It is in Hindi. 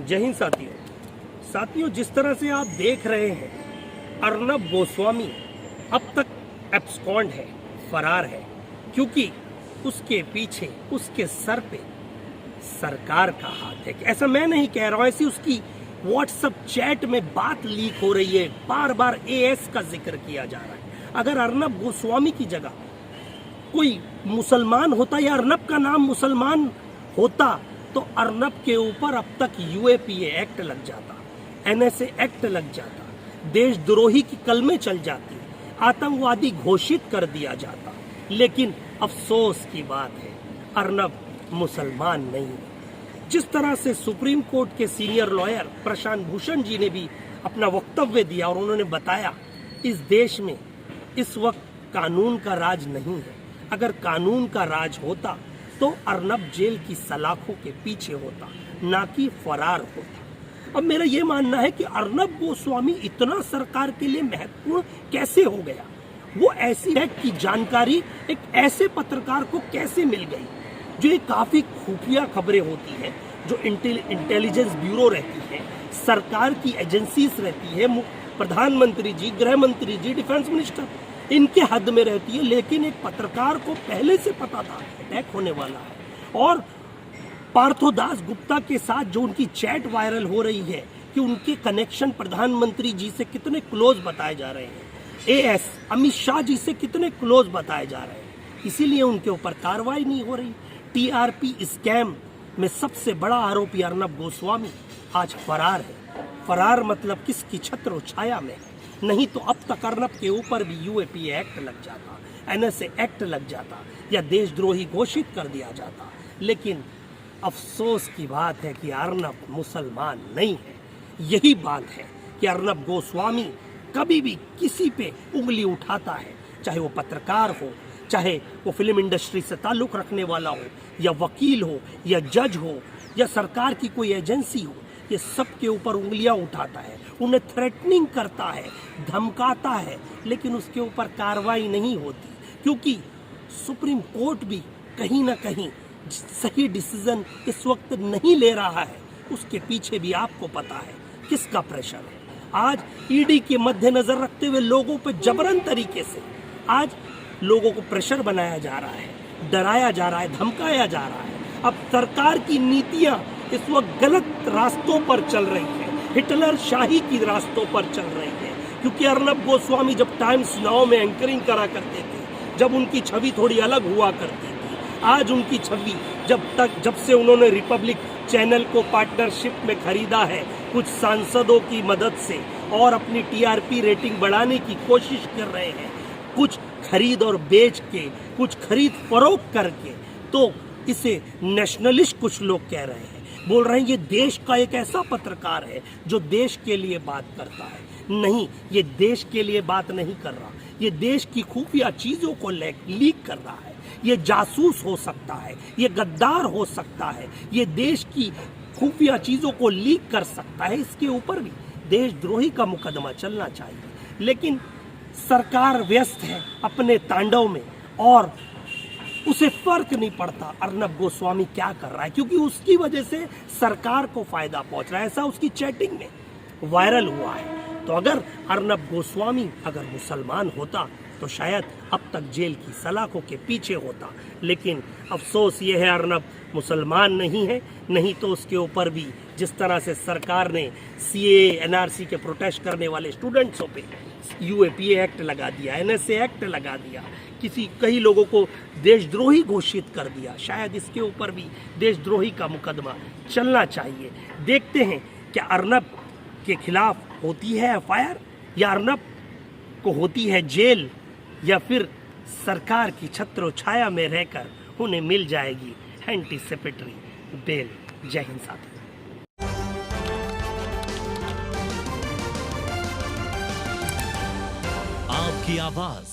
जय हिंद साथियों, जिस तरह से आप देख रहे हैं अर्नब गोस्वामी अब तक एब्सकॉन्ड है, फरार है, क्योंकि उसके पीछे, उसके सर पे सरकार का हाथ है। ऐसा मैं नहीं कह रहा हूं, ऐसी उसकी व्हाट्सएप चैट में बात लीक हो रही है, बार बार एएस का जिक्र किया जा रहा है। अगर अर्नब गोस्वामी की जगह कोई मुसलमान होता या अर्नब का नाम मुसलमान होता तो अर्नब के ऊपर अब तक यूएपीए एक्ट लग जाता, एनएसए एक्ट लग जाता, देशद्रोही की कलमें चल जाती, आतंकवादी घोषित कर दिया जाता। लेकिन अफसोस की बात है, अर्नब मुसलमान नहीं है। जिस तरह से सुप्रीम कोर्ट के सीनियर लॉयर प्रशांत भूषण जी ने भी अपना वक्तव्य दिया और उन्होंने बताया, इस देश में इस वक्त कानून का राज नहीं है। अगर कानून का राज होता तो अर्नब जेल की सलाखों के पीछे होता, ना कि फरार होता। अब मेरा यह मानना है कि अर्नब गोस्वामी इतना सरकार के लिए महत्वपूर्ण कैसे हो गया, वो ऐसी है कि जानकारी एक ऐसे पत्रकार को कैसे मिल गई, जो ये काफी खुफिया खबरें होती हैं, जो इंटेलिजेंस ब्यूरो रहती है, सरकार की एजेंसीज रहती है, प्रधानमंत्री जी, गृह मंत्री जी, डिफेंस मिनिस्टर, इनके हद में रहती है। लेकिन एक पत्रकार को पहले से पता था अटैक होने वाला है। और पार्थोदास गुप्ता के साथ जो उनकी चैट वायरल हो रही है कि उनके कनेक्शन प्रधानमंत्री जी से कितने क्लोज बताए जा रहे हैं, एएस अमित शाह जी से कितने क्लोज बताए जा रहे हैं, इसीलिए उनके ऊपर कार्रवाई नहीं हो रही। टीआरपी स्कैम में सबसे बड़ा आरोपी अर्नब गोस्वामी आज फरार है। फरार मतलब किसकी छत्र छाया में, नहीं तो अब तक अर्नब के ऊपर भी यूएपीए एक्ट लग जाता, एनएसए एक्ट लग जाता या देशद्रोही घोषित कर दिया जाता। लेकिन अफसोस की बात है कि अर्नब मुसलमान नहीं है। यही बात है कि अर्नब गोस्वामी कभी भी किसी पे उंगली उठाता है, चाहे वो पत्रकार हो, चाहे वो फिल्म इंडस्ट्री से ताल्लुक रखने वाला हो, या वकील हो, या जज हो, या सरकार की कोई एजेंसी हो, ये सब के ऊपर उंगलियां उठाता है, उन्हें थ्रेटनिंग करता है, धमकाता है, लेकिन उसके ऊपर कार्रवाई नहीं होती, क्योंकि सुप्रीम कोर्ट भी कहीं ना कहीं सही डिसीजन इस वक्त नहीं ले रहा है। उसके पीछे भी आपको पता है किसका प्रेशर है। आज ईडी के मद्देनजर रखते हुए लोगों पर जबरन तरीके से आज लोगों को प्रेशर बनाया जा रहा है, डराया जा रहा है, धमकाया जा रहा है। अब सरकार की नीतियां इस वक्त गलत रास्तों पर चल रही है, हिटलर शाही की रास्तों पर चल रही है। क्योंकि अर्नब गोस्वामी जब टाइम्स नाउ में एंकरिंग करा करते थे, जब उनकी छवि थोड़ी अलग हुआ करती थी, आज उनकी छवि जब से उन्होंने रिपब्लिक चैनल को पार्टनरशिप में खरीदा है कुछ सांसदों की मदद से और अपनी टीआरपी रेटिंग बढ़ाने की कोशिश कर रहे हैं, कुछ खरीद और बेच के, कुछ खरीद फरोख्त करके, तो इसे नेशनलिस्ट कुछ लोग कह रहे हैं, बोल रहे हैं ये देश का एक ऐसा पत्रकार है जो देश के लिए बात करता है। नहीं, ये देश के लिए बात नहीं कर रहा, ये देश की खुफिया चीजों को लीक कर रहा है। ये जासूस हो सकता है, ये गद्दार हो सकता है, ये देश की खुफिया चीजों को लीक कर सकता है। इसके ऊपर भी देशद्रोही का मुकदमा चलना चाहिए। लेकिन सरकार व्यस्त है अपने तांडव में और उसे फर्क नहीं पड़ता अर्नब गोस्वामी क्या कर रहा है, क्योंकि उसकी वजह से सरकार को फायदा पहुंच रहा है। ऐसा उसकी चैटिंग में वायरल हुआ है। तो अगर अर्नब गोस्वामी अगर मुसलमान होता तो शायद अब तक जेल की सलाखों के पीछे होता। लेकिन अफसोस ये है अर्नब मुसलमान नहीं है, नहीं तो उसके ऊपर भी जिस तरह से सरकार ने सीए एनआरसी के प्रोटेस्ट करने वाले स्टूडेंट्सों पे यूएपीए एक्ट लगा दिया, एनएसए एक्ट लगा दिया, कई लोगों को देशद्रोही घोषित कर दिया, शायद इसके ऊपर भी देशद्रोही का मुकदमा चलना चाहिए। देखते हैं क्या अर्नब के खिलाफ होती है एफआईआर, या अर्नब को होती है जेल, या फिर सरकार की छत्र छाया में रहकर उन्हें मिल जाएगी एंटीसिपेटरी बेल। जय हिंद साथियों। आपकी आवाज